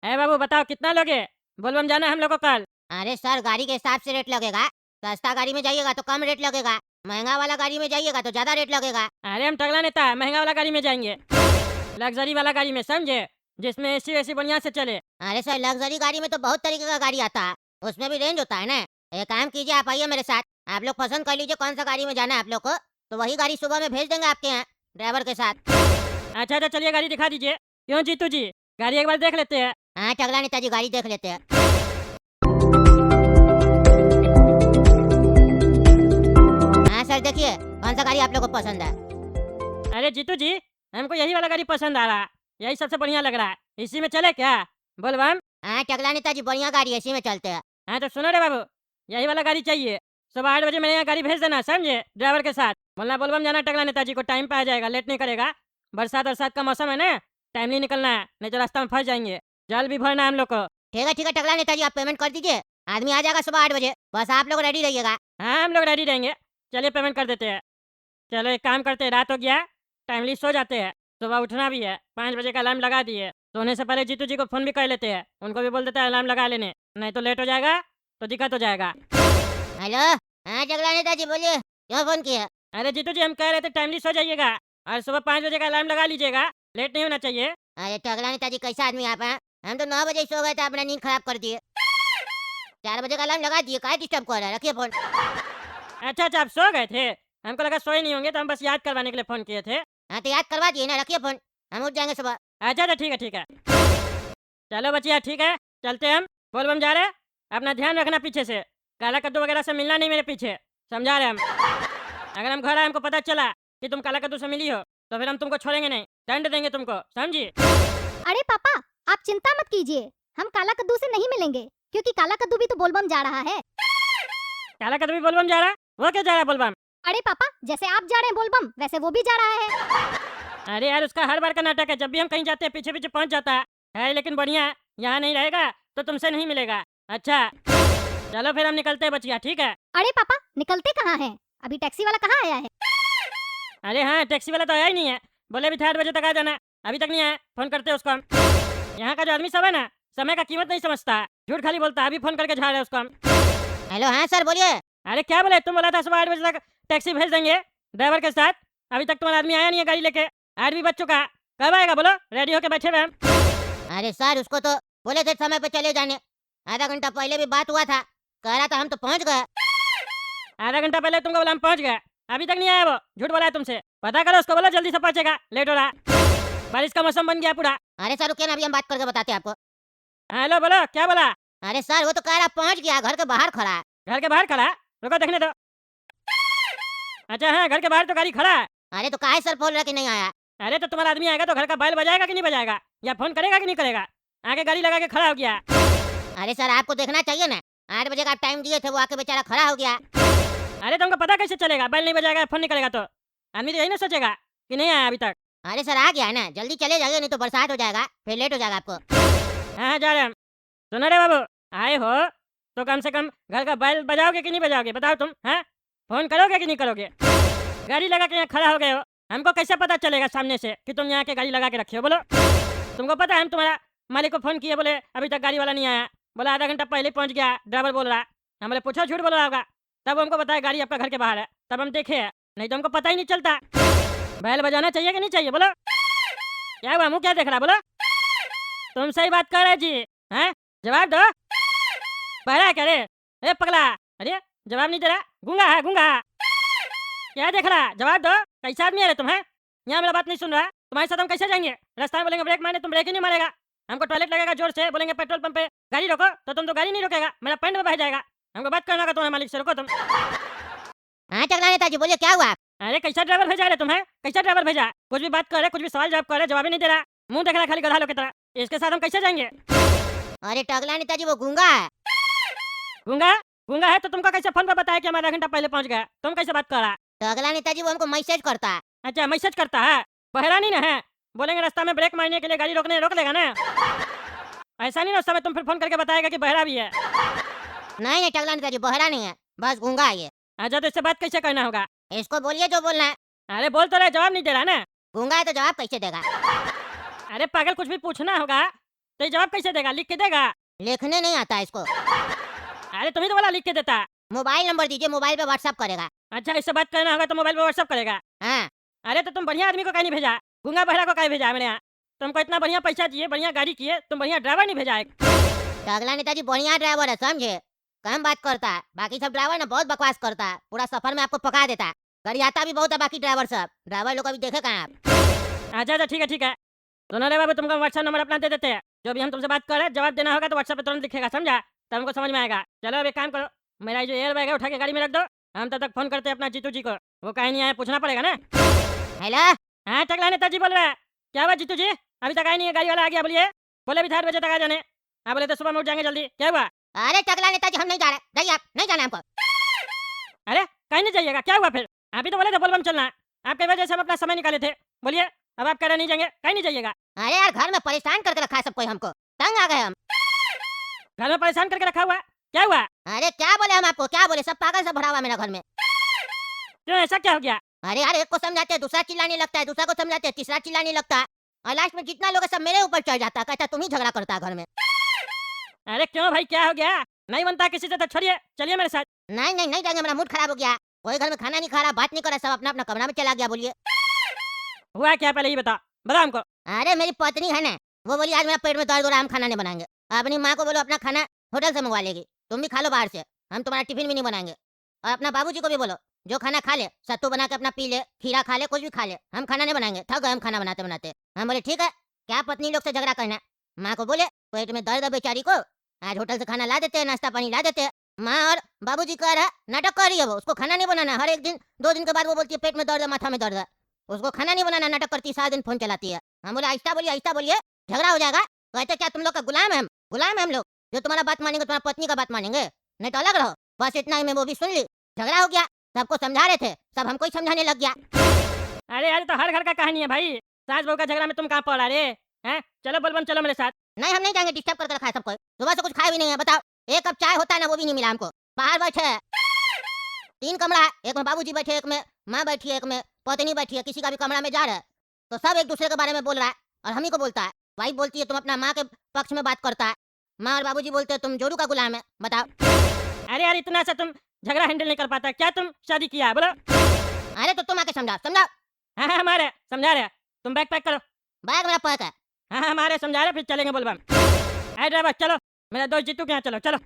अरे बाबू बताओ कितना लोगे? बोलबम जाना है हम लोग को कल। अरे सर, गाड़ी के हिसाब से रेट लगेगा। सस्ता गाड़ी में जाइएगा तो कम रेट लगेगा, महंगा वाला गाड़ी में जाइएगा तो ज्यादा रेट लगेगा। अरे हम टगला नेता महंगा वाला गाड़ी में जाएंगे, लग्जरी वाला गाड़ी में, समझे? जिसमें एसी वैसी बढ़िया से चले। अरे सर, लग्जरी गाड़ी में तो बहुत तरीके का गाड़ी आता है, उसमें भी रेंज होता है ना। एक काम कीजिए, आप आइए मेरे साथ, आप लोग पसंद कर लीजिए कौन सा गाड़ी में जाना है आप लोग को, तो वही गाड़ी सुबह में भेज देंगे आपके यहाँ ड्राइवर के साथ। अच्छा अच्छा चलिए गाड़ी दिखा दीजिए। क्यों जीतू जी, गाड़ी एक बार देख लेते हैं। हाँ टगला नेताजी, गाड़ी देख लेते हैं। हाँ सर, देखिए कौन सा गाड़ी आप लोग को पसंद है। अरे जीतू जी, हमको यही वाला गाड़ी पसंद आ रहा है, यही सबसे बढ़िया लग रहा है। इसी में चले क्या? बोलबम। हाँ टगला नेताजी, बढ़िया गाड़ी है, इसी में चलते हैं। हाँ तो सुनो रे बाबू, यही वाला गाड़ी चाहिए। सुबह 8 बजे मेरे यहाँ गाड़ी भेज देना, समझे? ड्राइवर के साथ बोलना बोलबम जाना टगला नेताजी को, टाइम पे आ जाएगा, लेट नहीं करेगा। बरसात बरसात का मौसम है ना, टाइमली निकलना है, नहीं तो रास्ता में फंस जाएंगे। जल भी भरना है हम लोग को। ठीक है टगला नेताजी, आप पेमेंट कर दीजिए, आदमी आ जाएगा सुबह 8 बजे, बस आप लोग रेडी रहिएगा। हाँ हम लोग रेडी रहेंगे। चलिए पेमेंट कर देते हैं। चलो एक काम करते हैं, रात हो गया, टाइमली सो जाते हैं, सुबह उठना भी है। 5 बजे का अलार्म लगा दिए, सोने से पहले जीतू जी को फ़ोन भी कर लेते हैं, उनको भी बोल देते हैं अलार्म लगा लेने, नहीं तो लेट हो जाएगा तो दिक्कत हो जाएगा। हेलो। हाँ टगला नेताजी बोलिए, क्यों फोन किया? अरे जीतू जी, हम कह रहे थे टाइमली सो जाइएगा और सुबह 5 बजे का अलार्म लगा लीजिएगा, लेट नहीं होना चाहिए। अरे टगला नेताजी, कैसा आदमी आप हैं? हम तो 9 बजे ही सो गए थे, अपना नींद खराब कर दिए। 4 बजे का अलार्म लगा दिए, काय डिस्टर्ब कर रहा है, रखिए फोन। अच्छा अच्छा, आप सो गए थे, हमको लगा सोए नहीं होंगे, तो हम बस याद करवाने के लिए फ़ोन किए थे। हाँ तो याद करवा दिए ना, रखिए फोन, हम उठ जाएंगे सुबह। अच्छा अच्छा ठीक है ठीक है। चलो बचिया ठीक है, चलते हम। बोलबम जा रहे हैं, अपना ध्यान रखना पीछे से, काला कद्दू वगैरह से मिलना नहीं मेरे पीछे, समझा रहे हम। अगर हम घर आए, हमको पता चला कि तुम काला कद्दू से मिली हो, तो फिर हम तुमको छोड़ेंगे नहीं, दंड देंगे तुमको, समझी? अरे पापा, आप चिंता मत कीजिए, हम काला कद्दू से नहीं मिलेंगे, क्योंकि काला कद्दू भी तो बोलबम जा रहा है। काला कद्दू भी बोलबम जा रहा है? वो क्या जा रहा है बोलबम? अरे पापा, जैसे आप जा रहे हैं बोलबम, वैसे वो भी जा रहा है। अरे यार, उसका हर बार का नाटक है, जब भी हम कहीं जाते हैं पीछे पीछे पहुंच जाता है। लेकिन बढ़िया है, यहाँ नहीं रहेगा तो तुमसे नहीं मिलेगा। अच्छा चलो फिर हम निकलते हैं बचिया, ठीक है? अरे पापा, निकलते कहाँ हैं? अभी टैक्सी वाला कहाँ आया है? अरे हाँ, टैक्सी वाला तो आया ही नहीं है, बोले भी था 8 बजे तक आ जाना, अभी तक नहीं आया। फोन करते हैं उसको हम। यहाँ का जो आदमी सब है ना, समय का कीमत नहीं समझता है, झूठ खाली बोलता है, अभी फोन करके झाड़ है उसको हम। हेलो, हाँ सर बोलिए। अरे क्या बोले, तुम बोला था सुबह 8 बजे तक टैक्सी भेज देंगे ड्राइवर के साथ, अभी तक तुम्हारा आदमी आया नहीं है गाड़ी लेके। 8 भी बज चुका है, कब आएगा बोलो? रेडी होके बैठे हुए हम। अरे सर, उसको तो बोले थे समय पे चले जाने, आधा घंटा पहले भी बात हुआ था, कह रहा था हम तो पहुंच गए। आधा घंटा पहले तुमको बोला हम पहुंच गए, अभी तक नहीं आया वो, झूठ बोला है तुमसे। पता करो उसको, बोलो जल्दी से पहुंचेगा, लेट हो रहा है। बारिश का मौसम बन गया पूरा। अरे सर रुकिए ना, अभी हम बात करके बताते हैं आपको। हेलो बोलो, क्या बोला? अरे सर, वो तो कह रहा पहुंच गया, घर के बाहर खड़ा है। घर के बाहर खड़ा है? रुको देखने दो। अच्छा हाँ, घर के बाहर तो गाड़ी खड़ा है। अरे तो काहे सर बोल रहा कि नहीं आया? अरे तो तुम्हारा आदमी आएगा तो घर का बैल बजाएगा कि नहीं बजाएगा, या फोन करेगा कि नहीं करेगा? आगे गाड़ी लगा के खड़ा हो गया। अरे सर, आपको देखना चाहिए ना, 8 बजे का टाइम दिए थे, वो आके बेचारा खड़ा हो गया। अरे तुमको पता कैसे चलेगा, बैल नहीं बजाएगा, फोन नहीं करेगा तो? आदमी तो यही ना सोचेगा कि नहीं आया अभी तक। अरे सर, आ गया है ना, जल्दी चले जाइए, नहीं तो बरसात हो जाएगा, फिर लेट हो जाएगा आपको। हाँ हाँ जा रहे हम। सुनो रे बाबू, आए हो तो कम से कम घर का बैल बजाओगे कि नहीं बजाओगे, बताओ तुम? हैं, फोन करोगे कि नहीं करोगे? गाड़ी लगा के यहाँ खड़ा हो गए हो, हमको कैसे पता चलेगा सामने से कि तुम यहाँ के गाड़ी लगा के रखे हो? बोलो, तुमको पता है हम तुम्हारा मालिक को फोन किए, बोले अभी तक गाड़ी वाला नहीं आया, बोला आधा घंटा पहले पहुँच गया, ड्राइवर बोल रहा है। हम बोले पूछो, झूठ बोल रहा होगा, तब हमको बताया गाड़ी आपका घर के बाहर है, तब हम देखे हैं, नहीं तो हमको पता ही नहीं चलता। बैल बजाना चाहिए कि नहीं चाहिए बोलो? क्या हुआ, मुँह क्या देख रहा, बोलो? तुम सही बात कर रहे जी, हैं? जवाब दो। बहरा है क्या रे? ए पगला, अरे जवाब नहीं दे रहा, गूंगा है गूंगा। क्या देख रहा, जवाब दो। कैसा आदमी है रे तुम? हैं, यहाँ मेरा बात नहीं सुन रहा है, तुम्हारे साथ हम कैसे जाएंगे? रास्ता में बोलेंगे ब्रेक मारने, तुम ब्रेक ही नहीं मारेगा। हमको टॉयलेट लगेगा जोर से, बोलेंगे पेट्रोल पंप पे गाड़ी रोको, तो तुम तो गाड़ी नहीं रोकेगा, मेरा पैंट में बह जाएगा। हमको बात करना होगा तुम्हारे मालिक से, रुको तुम। हाँ टगला नेताजी बोलिए, क्या हुआ? अरे कैसा ड्राइवर भेजा रे तुम्हें, कैसा ड्राइवर भेजा? कुछ भी बात करे, कुछ भी सवाल जवाब करे, जवाब ही नहीं दे रहा, मुंह देख रहा खाली गधा लोग की तरह। इसके साथ हम कैसे जाएंगे? अरे टगला नेताजी, वो गूंगा है। गूंगा? गूंगा है तो तुमको कैसे फोन पर बताया कि हम आधा घंटा पहले पहुंच गए? तुम कैसे बात कर रहा? टगला नेताजी, वो हमको मैसेज करता है। अच्छा मैसेज करता है, बहरा नहीं ना है? बोलेंगे रास्ता में ब्रेक मारने के लिए गाड़ी रोकने, रोक लेगा ना? ऐसा नहीं ना उस समय तुम फिर फोन करके बताएगा कि बहरा भी है। नहीं नहीं टगला नेताजी, बहरा नहीं है, बस गूंगा है ये। अच्छा तो इससे बात कैसे करना होगा? इसको बोलिए जो बोलना है। अरे बोल तो रहे, जवाब नहीं दे रहा ना? गूंगा है तो जवाब कैसे देगा? अरे पागल, कुछ भी पूछना होगा तो ये जवाब कैसे देगा? लिख के देगा? लिखने नहीं आता इसको। अरे तुम्ही तो बोला लिख के देता। मोबाइल नंबर दीजिए, मोबाइल पे व्हाट्सएप करेगा। अच्छा, इससे बात करना होगा तो मोबाइल पे व्हाट्सअप करेगा। हाँ, अरे तो तुम बढ़िया आदमी को कहीं नहीं भेजा, गूंगा बहरा को कहीं भेजा मेरे यहाँ? तुमको इतना बढ़िया पैसा दिए, बढ़िया गाड़ी किए, तुम बढ़िया ड्राइवर नहीं भेजा एक? अगला नेताजी बढ़िया ड्राइवर है, समझे? कम बात करता है, बाकी सब ड्राइवर ना बहुत बकवास करता है, पूरा सफर में आपको पका देता है। गरियाता भी बहुत है बाकी ड्राइवर सब। ड्राइवर लोग अभी देखे कहाँ आप? अच्छा ठीक है ठीक है। सुनो रे बाबू, तुमको व्हाट्सएप नंबर अपना दे देते हैं। जो भी हम तुमसे बात कर रहे हैं, जवाब देना होगा तो व्हाट्सएप पे तुरंत लिखेगा, समझा? तब हमको समझ में आएगा। चलो अब एक काम करो, मेरा ये जो एयर बैग है उठा के गाड़ी में रख दो। हम तब तक फोन करते हैं अपना जीतू जी को। वो कहीं नहीं आया, पूछना पड़ेगा ना। हेलो, हाँ टकला नेताजी बोल रहा है। क्या हुआ जीतू जी? अभी तक आई नहीं है, गाड़ी वाला आ गया बोलिए। बोले अभी 8 बजे तक आ जाने। हाँ बोले तो सुबह में उठ जाएंगे जल्दी। क्या हुआ? अरे टकला नेताजी हम नहीं जा रहे, जाइए आप, नहीं जाना हमको। अरे कहीं नहीं जाइएगा, क्या हुआ फिर? अभी तो बोले थे बोलबम चलना। आपके वजह से हम अपना समय निकाले थे। बोलिए अब आप कह रहे नहीं जाएंगे, कहीं नहीं जाइएगा। अरे यार घर में परेशान करके रखा है सब कोई हमको, तंग आ गए हम। घर में परेशान करके रखा हुआ है? क्या हुआ? अरे क्या बोले हम आपको, क्या बोले, सब पागल से भरा हुआ है मेरा घर में। क्यों, ऐसा क्या हो गया? अरे यार एक को समझाते हैं दूसरा चिल्लाने लगता है, दूसरा को समझाते हैं तीसरा चिल्लाने लगता है, और लास्ट में जितना लोग है सब मेरे ऊपर चढ़ जाता है, कहता तुम ही झगड़ा करता है घर में। अरे क्यों भाई, क्या हो गया? नहीं बनता किसी से तो छोड़िए, चलिए मेरे साथ। नहीं नहीं नहीं जाएंगे, मेरा मूड खराब हो गया। कोई घर में खाना नहीं खा रहा, बात नहीं कर रहा, सब अपना अपना कमरा में चला गया। बोलिए हुआ क्या, पहले ही बताओ, बताओ हमको। अरे मेरी पत्नी है ना, वो बोली आज मेरा पेट में दर्द हो रहा है, हम खाना नहीं बनाएंगे। अपनी माँ को बोलो अपना खाना होटल से मंगवा लेगी, तुम भी खा लो बाहर से, हम तुम्हारा टिफिन भी नहीं बनाएंगे। और अपना बाबूजी को भी बोलो जो खाना खा ले, सत्तू बना के अपना पी ले, खीरा खा ले, कुछ भी खा ले, हम खाना नहीं बनाएंगे, थक गए हम खाना बनाते बनाते। हम बोले ठीक है, क्या पत्नी लोग से झगड़ा करना। माँ को बोले पेट में दर्द है बेचारी को, आज होटल से खाना ला देते हैं, नाश्ता पानी ला देते हैं। माँ और बाबूजी कह रहा है, नाटक कर रही है वो, उसको खाना नहीं बनाना। हर एक दिन 2 दिन के बाद वो बोलती है पेट में दर्द है, माथा में दर्द है, उसको खाना नहीं बनाना, नाटक करती है, सारा दिन फोन चलाती है। हम बोले आहिस्ता बोलिए, झगड़ा हो जाएगा। कहते क्या तुम लोग का गुलाम है हम, गुलाम है हम लोग, जो तुम्हारा बात मानेंगे तुम्हारा पत्नी का बात मानेंगे, नहीं तो अलग रहो। बस इतना ही में वो भी सुन ली, झगड़ा हो गया। सबको समझा रहे थे, सब हमको ही समझाने लग गया। अरे यार तो हर घर का कहानी है भाई, सास बहू का झगड़ा में तुम कहाँ पड़ा रे? हैं? चलो बोलबम चलो मेरे साथ। नहीं हम नहीं जाएंगे, डिस्टर्ब करके रखा है सबको, सुबह से कुछ खाए भी नहीं है। बताओ, एक कप चाय होता है ना, वो भी नहीं मिला हमको। बाहर बैठे हैं, 3 कमरा है, एक में बाबूजी बैठे, एक में माँ बैठी है, एक में पत्नी बैठी है, किसी का भी कमरा में जा रहा है तो सब एक दूसरे के बारे में बोल रहा है, और हम ही को बोलता है। वाइफ बोलती है तुम अपना माँ के पक्ष में बात करता है, माँ और बाबूजी बोलते हैं तुम जोरू का गुलाम है। बताओ। अरे यार इतना सा तुम झगड़ा हैंडल नहीं कर पाता क्या? तुम शादी किया है बोलो? अरे तो तुम आके समझाओ। हाँ हाँ हमारे समझा रहे, तुम बैग पैक करो। बैग मेरा पैक है। हाँ हाँ हमारे समझा रहे, फिर चलेंगे बोलबम। अरे ड्राइवर चलो, मेरा दोस्त जीतू के यहाँ चलो। चलो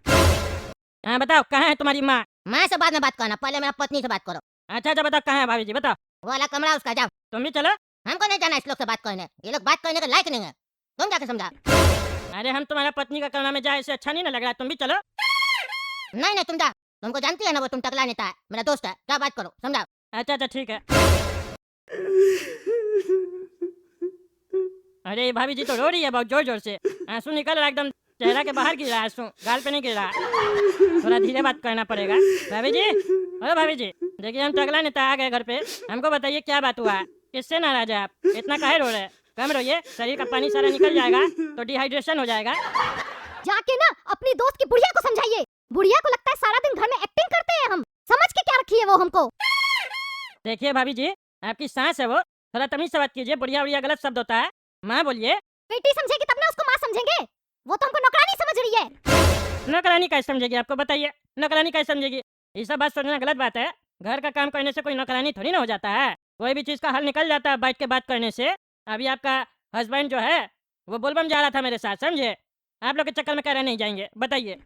हाँ बताओ कहाँ है तुम्हारी माँ? माँ से बाद में बात करना, पहले मेरा पत्नी से बात करो। अच्छा अच्छा बताओ कहाँ है भाभी जी, बताओ। वो वाला कमरा उसका, जाओ। तुम भी चलो। हमको नहीं जाना इस लोग से बात करने, ये लोग बात करने के लायक नहीं है, तुम जाके समझाओ। अरे हम तुम्हारा पत्नी का कमरा में जाए इससे अच्छा नहीं ना लग रहा, तुम भी चलो। नहीं नहीं तुम जाओ, तुमको जानती है ना वो, तुम टकला नेता है, मेरा दोस्त है, क्या बात करो, समझाओ। अच्छा अच्छा ठीक है। अरे ये भाभी जी तो रो रही है बहुत जोर जोर से, आंसू निकल रहा है एकदम, चेहरा के बाहर गिर रहा है आंसू, गाल पे नहीं गिर रहा। थोड़ा धीरे बात करना पड़ेगा। भाभी जी, अरे भाभी जी देखिए हम टकला नेता आ गए घर पे, हमको बताइए क्या बात हुआ, किससे नाराज है आप, इतना काहे रो रहे हैं? कम रोइए, शरीर का पानी सारा निकल जाएगा तो डिहाइड्रेशन हो जाएगा। जाके ना अपनी दोस्त की बुढ़िया को समझाइए, बुढ़िया को लगता है सारा दिन घर में एक्टिंग करते हैं हम, समझ के क्या रखी है वो हमको। देखिए भाभी जी, आपकी सांस है वो, थोड़ा तमीज से बात कीजिए, बुढ़िया बुढ़िया गलत शब्द होता है। माँ बोलिए। बेटी समझेगी तब ना उसको माँ समझेंगे, वो तो हमको नौकरानी समझ रही है। नौकरानी कैसे समझेगी आपको, बताइए नौकरानी कैसे समझेगी? ये सब बात सोचना गलत बात है, घर का काम करने से कोई नौकरानी थोड़ी ना हो जाता है, कोई भी चीज़ का हल निकल जाता है बैठ के बात करने से। अभी आपका हस्बैंड जो है वो बोलबम जा रहा था मेरे साथ, समझे? आप लोग के चक्कर में कह रहे नहीं जाएंगे, बताइए।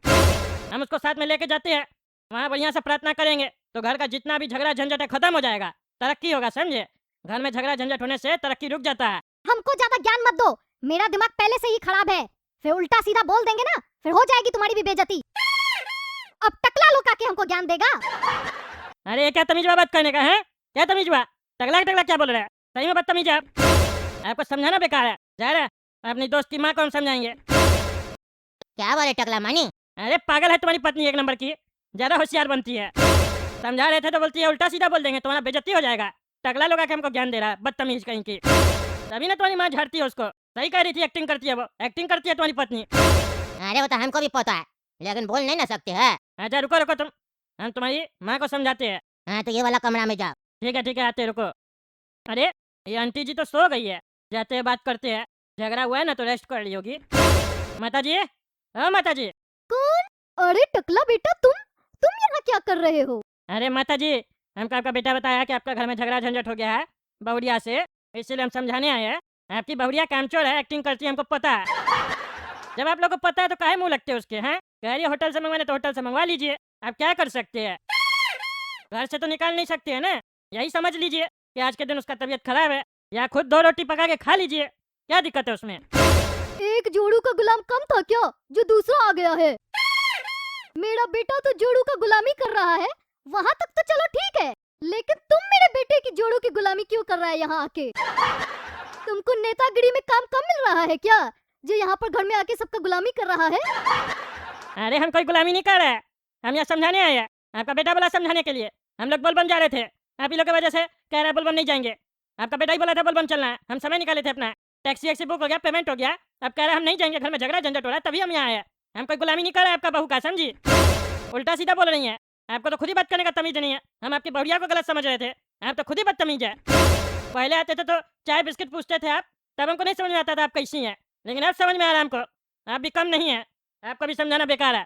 हम उसको साथ में लेके जाते हैं, वहाँ बढ़िया से प्रार्थना करेंगे तो घर का जितना भी झगड़ा झंझट है खत्म हो जाएगा, तरक्की होगा, समझे? घर में झगड़ा झंझट होने से तरक्की रुक जाता है। हमको ज्यादा ज्ञान मत दो, मेरा दिमाग पहले से ही खराब है, फिर उल्टा सीधा बोल देंगे ना, फिर हो जाएगी तुम्हारी भी बेइज्जती। अब टकला लोग आके हमको ज्ञान देगा। अरे ये क्या तमीज़ बात करने का है? क्या तमीज़ हुआ? टगला टगला क्या बोल रहे हैं? सही में बदतमीज है आप, आपको समझाना बेकार है। जा रहे अपनी दोस्त की माँ को हम समझाएंगे। क्या बोले टकला मानी? अरे पागल है तुम्हारी पत्नी एक नंबर की, ज्यादा होशियार बनती है। समझा रहे थे तो बोलती है उल्टा सीधा बोल देंगे, तुम्हारा बेइज्जती हो जाएगा। टगला लोग आके हमको ज्ञान दे रहा है, बदतमीज कहीं की। तभी ना तुम्हारी माँ झाड़ती है उसको, सही कह रही थी, एक्टिंग करती है वो, एक्टिंग करती है तुम्हारी पत्नी। अरे वो तो हमको भी पता है, लेकिन बोल नहीं ना सकते है। अच्छा रुको रुको तुम, हम तुम्हारी माँ को समझाते हैं। हाँ तो ये वाला कमरा में जाओ। ठीक है आते रुको। अरे ये आंटी जी तो सो गई है, जाते हैं बात करते हैं। झगड़ा हुआ है ना तो रेस्ट कर ली होगी। माता जी, हाँ माता जी। कौन? अरे टकला बेटा, तुम यहाँ क्या कर रहे हो? अरे माता जी, हमको आपका बेटा बताया कि आपका घर में झगड़ा झंझट हो गया है बहुड़िया से, इसलिए हम समझाने आए हैं। आपकी बहुड़िया कामचोर है, एक्टिंग करती है, हमको पता है। जब आप लोग को पता है तो काहे मुंह लगते हैं उसके, हैं? कह रही है होटल से मंगवाने तो होटल से मंगवा लीजिए, आप क्या कर सकते हैं? घर से तो निकाल नहीं सकते हैं ना, यही समझ लीजिए कि आज के दिन उसका तबीयत खराब है, या खुद 2 रोटी पका के खा लीजिए, क्या दिक्कत है उसमें? एक जोड़ू का गुलाम कम था क्या जो दूसरा आ गया है? मेरा बेटा तो जोड़ू का गुलामी कर रहा है, वहाँ तक तो चलो ठीक है, लेकिन तुम मेरे बेटे की जोड़ू की गुलामी क्यों कर रहा है यहाँ आके? तुमको नेतागिरी में काम कम मिल रहा है क्या, जो यहाँ पर घर में आके सबका गुलामी कर रहा है? अरे हम कोई गुलामी नहीं कर रहे हैं, हम यहाँ समझाने आए हैं। आपका बेटा बोला समझाने के लिए, हम लोग बोलबम जा रहे थे, आप ही लोग की वजह से कह रहा है बोलबम नहीं जाएंगे। आपका बेटा ही बोला था बोलबम चलना है, हम समय निकाले थे अपना, टैक्सी वैक्सी बुक हो गया, पेमेंट हो गया, अब कह रहे हैं हम नहीं जाएंगे, घर में झगड़ा झंझट हो रहा है, तभी हम यहाँ आए हैं। हम कोई गुलामी नहीं कर रहे हैं आपका बहू का, समझी? उल्टा सीधा बोल रही है, आपको तो खुद ही बात करने का तमीज नहीं है। हम आपकी बहुरिया को गलत समझ रहे थे, आप तो खुद ही बदतमीज है। पहले आते थे तो चाय बिस्किट पूछते थे आप, तब हमको नहीं समझ में आता था आप कैसी हैं, लेकिन अब समझ में आ रहा है हमको, आप भी कम नहीं है, आपको भी समझाना बेकार है।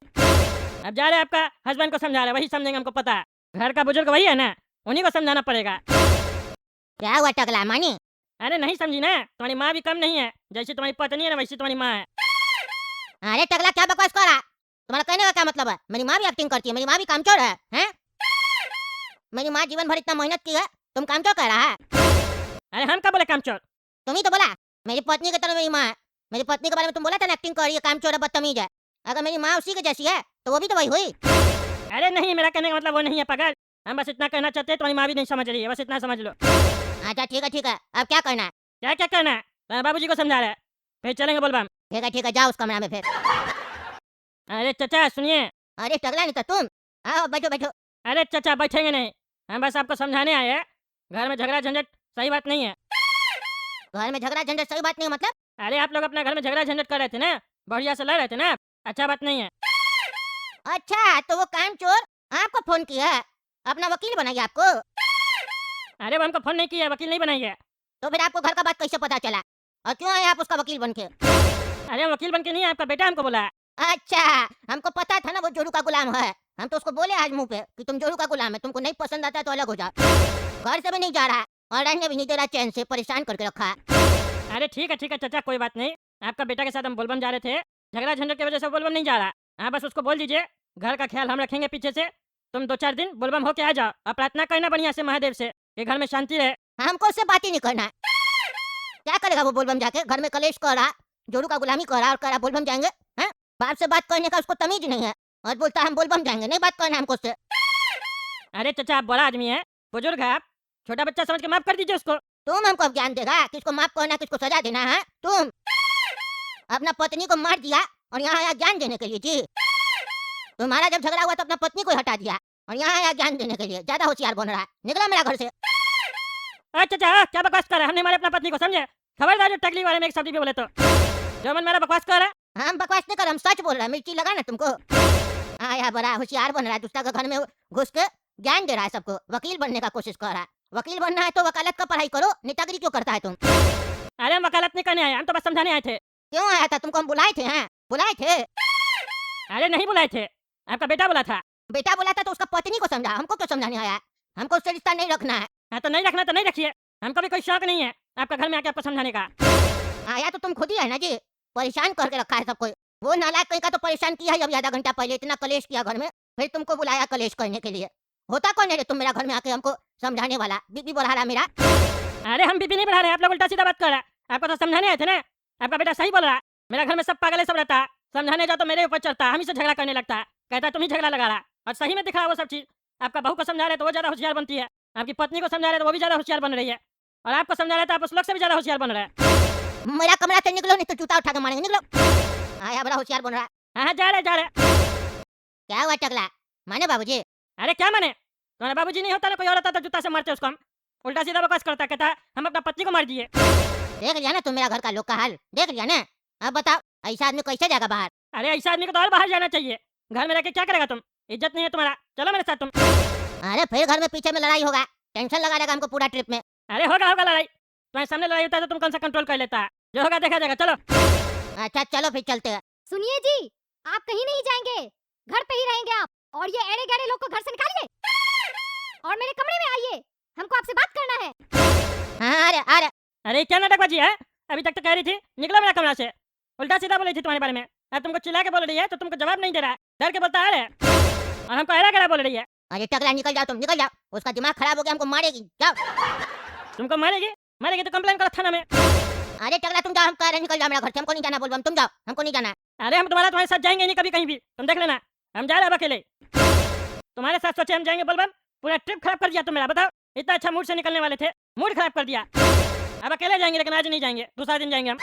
अब जा रहे हैं आपका हस्बैंड को समझा रहे, वही समझेंगे, हमको पता है, घर का बुजुर्ग वही है ना, उन्हीं को समझाना पड़ेगा। क्या हुआ टकला मानी? अरे नहीं समझी ना, तुम्हारी माँ भी कम नहीं है, जैसी तुम्हारी पत्नी है ना वैसी तुम्हारी माँ है। अरे टकला क्या बकवास कर रहा? तुम्हारा कहने का क्या मतलब है? मेरी माँ भी एक्टिंग करती है, मेरी माँ भी कामचोर है, हैं? मेरी माँ जीवन भर इतना मेहनत की है, तुम कामचोर कह रहा है? अरे हम कब बोले कामचोर? तुम ही तो बोला मेरी पत्नी की तरह मेरी माँ है। मेरी पत्नी के बारे में तुम बोला था ना, एक्टिंग कर रही है, कामचोर है, बदतमीज है। अगर मेरी माँ उसी के जैसी है तो वो भी तो वही हुई। अरे नहीं, मेरा कहने का मतलब वो नहीं है पागल, हम बस इतना कहना चाहते हैं, तुम्हारी माँ भी नहीं समझ रही है, बस इतना समझ लो। अच्छा ठीक है, अब क्या करना है? क्या क्या करना है? बाबूजी को समझा रहे हैं, फिर चलेंगे बोलबम। ठीक है, जाओ उस कमरा में फिर। अरे चाचा सुनिए। अरे टकला नहीं तो तुम आओ, बैठो बैठो। अरे चाचा बैठेंगे नहीं, हम बस आपको समझाने आए हैं, घर में झगड़ा झंझट सही बात नहीं है। घर में झगड़ा झंझट सही बात नहीं मतलब? अरे आप लोग अपना घर में झगड़ा झंझट कर रहे थे ना, बढ़िया से लड़ रहे थे ना, अच्छा बात नहीं है। अच्छा तो वो कामचोर आपको फोन किया है, अपना वकील बनाइए आपको? अरे वो हमको फोन नहीं किया, वकील नहीं बनाई है। तो फिर आपको घर का बात कैसे पता चला, और क्यों आए आप उसका वकील बन के? अरे हम वकील बन के नहीं, आपका बेटा हमको बोला है। अच्छा, हमको पता था ना वो जोरू का गुलाम है, हम तो उसको बोले आज मुंह पे कि तुम जोरू का गुलाम है, तुमको नहीं पसंद आता तो अलग हो जाओ। घर से भी नहीं जा रहा और रहने भी नहीं दे रहा, चैन से परेशान करके रखा है। अरे ठीक है चाचा, कोई बात नहीं, आपका बेटा के साथ हम बोलबम जा रहे थे, झगड़ा झंझट की वजह से बोलबम नहीं जा रहा। हाँ बस उसको बोल दीजिए घर का ख्याल हम रखेंगे पीछे से, तुम 2-4 दिन बोलबम होके आ जाओ और प्रार्थना करना बढ़िया से महादेव से कि घर में शांति रहे। हमको उससे बात ही नहीं करना है। क्या करेगा वो बोलबम जाके? घर में कलेश कर रहा, जोरू का गुलामी कर रहा और कह रहा बोलबम जाएंगे, हैं? बाप से बात करने का उसको तमीज नहीं है और बोलता है हम बोलबम जाएंगे, नहीं बात करना हमको उससे। अरे चाचा आप बड़ा आदमी है, बुजुर्ग है आप, छोटा बच्चा समझ के माफ कर दीजिए उसको। तुम हमको अब ज्ञान देगा किसको माफ करना किसको सजा देना है? तुम अपना पत्नी को मार दिया और यहाँ आया ज्ञान देने के लिए जी। तुम्हारा जब झगड़ा हुआ तो अपना पत्नी को हटा दिया और यहाँ आया ज्ञान देने के लिए, ज्यादा होशियार बन रहा है, निकला मेरा घर से। चाचा क्या बकवास कर रहा है, हमने हमारे अपना पत्नी को समझे, खबरदार जो टकली वाले में एक शब्द भी बोले तो, जो मन मेरा बकवास कर रहा है। हम बकवास नहीं कर, हम सच बोल रहे हैं, मिर्ची लगा ना तुमको। आया बड़ा होशियार बन रहा है, दूसरा के घर में घुस के ज्ञान दे रहा है सबको, वकील बनने का कोशिश कर रहा है। वकील बनना है तो वकालत का पढ़ाई करो, नेतागिरी क्यों करता है तुम? अरे हम वकालत नहीं करने आए, हम तो बस समझाने आए थे। क्यों आया था? तुमको हम बुलाए थे? हैं बुलाए थे? अरे नहीं बुलाए थे, आपका बेटा बोला था। बेटा बोला था तो उसका पत्नी को समझा, हमको क्यों समझाने आया? हमको उससे रिश्ता नहीं रखना है। हाँ तो नहीं रखना तो नहीं रखिए, हमको भी कोई शौक नहीं है आपका घर में आके आपको समझाने का। आया तो तुम खुद ही है ना जी, परेशान करके रखा है सबको। वो नालायक कहीं का तो परेशान किया है, अभी आधा घंटा पहले इतना कलेश किया घर में, फिर तुमको बुलाया कलेश करने के लिए। होता कौन है रे तुम मेरा घर में आके हमको समझाने वाला? बीबी बढ़ा रहा मेरा। अरे हम बीपी नहीं बढ़ा रहे, आप लोग उल्टा सीधा बात कर रहे हैं, आपको तो समझाने आए थे ना। आपका बेटा सही बोल रहा है, मेरा घर में सब पागल है, सब रहता है, समझाने जाओ तो मेरे ऊपर चढ़ता है, हम ही से झगड़ा करने लगता है, कहता है तुम ही झगड़ा लगा रहा है। और सही में दिख रहा है वो सब चीज। आपका बहू को समझा रहे तो वो ज्यादा होशियार बनती है, आपकी पत्नी को समझा रहे तो वो भी ज्यादा होशियार बन रही है, और आपको समझा रहे तो आप उस लोग से भी ज्यादा होशियार बन रहे हैं। मेरा कमरा से निकलो नहीं तो जूता उठा के मारेंगे, निकलो। आया बड़ा होशियार बन रहा है। हाँ जा रहे। क्या हुआ टकला? माने बाबूजी? अरे क्या माने, तुम्हारा बाबूजी नहीं होता ना, कोई और होता तो जूता से मारते उसको हम। उल्टा सीधा बकवास करता, कहता है हम अपना पत्नी को मार दिए। देख लिया ना तुम मेरा घर का लोग का हाल, देख लिया ना। अब बताओ ऐसा आदमी कैसे जाएगा बाहर? अरे ऐसा आदमी को तो और बाहर जाना चाहिए, घर में रहकर क्या करेगा तुम, इज्जत नहीं है तुम्हारा, चलो मेरे साथ तुम। अरे फिर घर में पीछे में लड़ाई होगा, टेंशन लगा देगा हमको पूरा ट्रिप में। अरे होगा लड़ाई, तुम्हारे सामने लड़ाई होता है तो तुम कौन सा कंट्रोल कर लेता है, जो होगा देखा जाएगा, चलो। अच्छा चलो फिर चलते हैं। सुनिए जी, आप कहीं नहीं जाएंगे, घर पे ही रहेंगे आप। और ये एड़े गहरे लोग को घर से निकालिए और मेरे कमरे में आइए, हमको आपसे बात करना है। हाँ आ रहे। अरे क्या नाटकबाजी है? अभी तक तो कह रही थी निकलो मेरा कमरा से, उल्टा सीधा बोली थी तुम्हारे बारे में। अब तुमको चिल्ला के बोल रही है तो तुमको जवाब नहीं दे रहा है, डर के बोलता है और हमको एड़ा गड़ा बोल रही है। अरे टकला निकल जाओ, तुम निकल जाओ, उसका दिमाग खराब हो गया, हमको मारेगी, जाओ। तुमको मारेगी? मारेगी तो कंप्लेन करो थाना में। अरे टकला तुम जाओ, हम कह रहे निकल जाओ मेरा घर से, हमको नहीं जाना, बोल तुम जाओ, हमको नहीं जाना। अरे हम तुम्हारे साथ जाएंगे नहीं कभी कहीं भी, तुम देख लेना। हम जा रहे हैं अब अकेले, तुम्हारे साथ सोचे हम जाएंगे बोलबम, पूरा ट्रिप खराब कर दिया तुम मेरा। बताओ, इतना अच्छा मूड से निकलने वाले थे, मूड खराब कर दिया। अब अकेले जाएंगे, लेकिन आज नहीं जाएंगे, दूसरा दिन जाएंगे हम।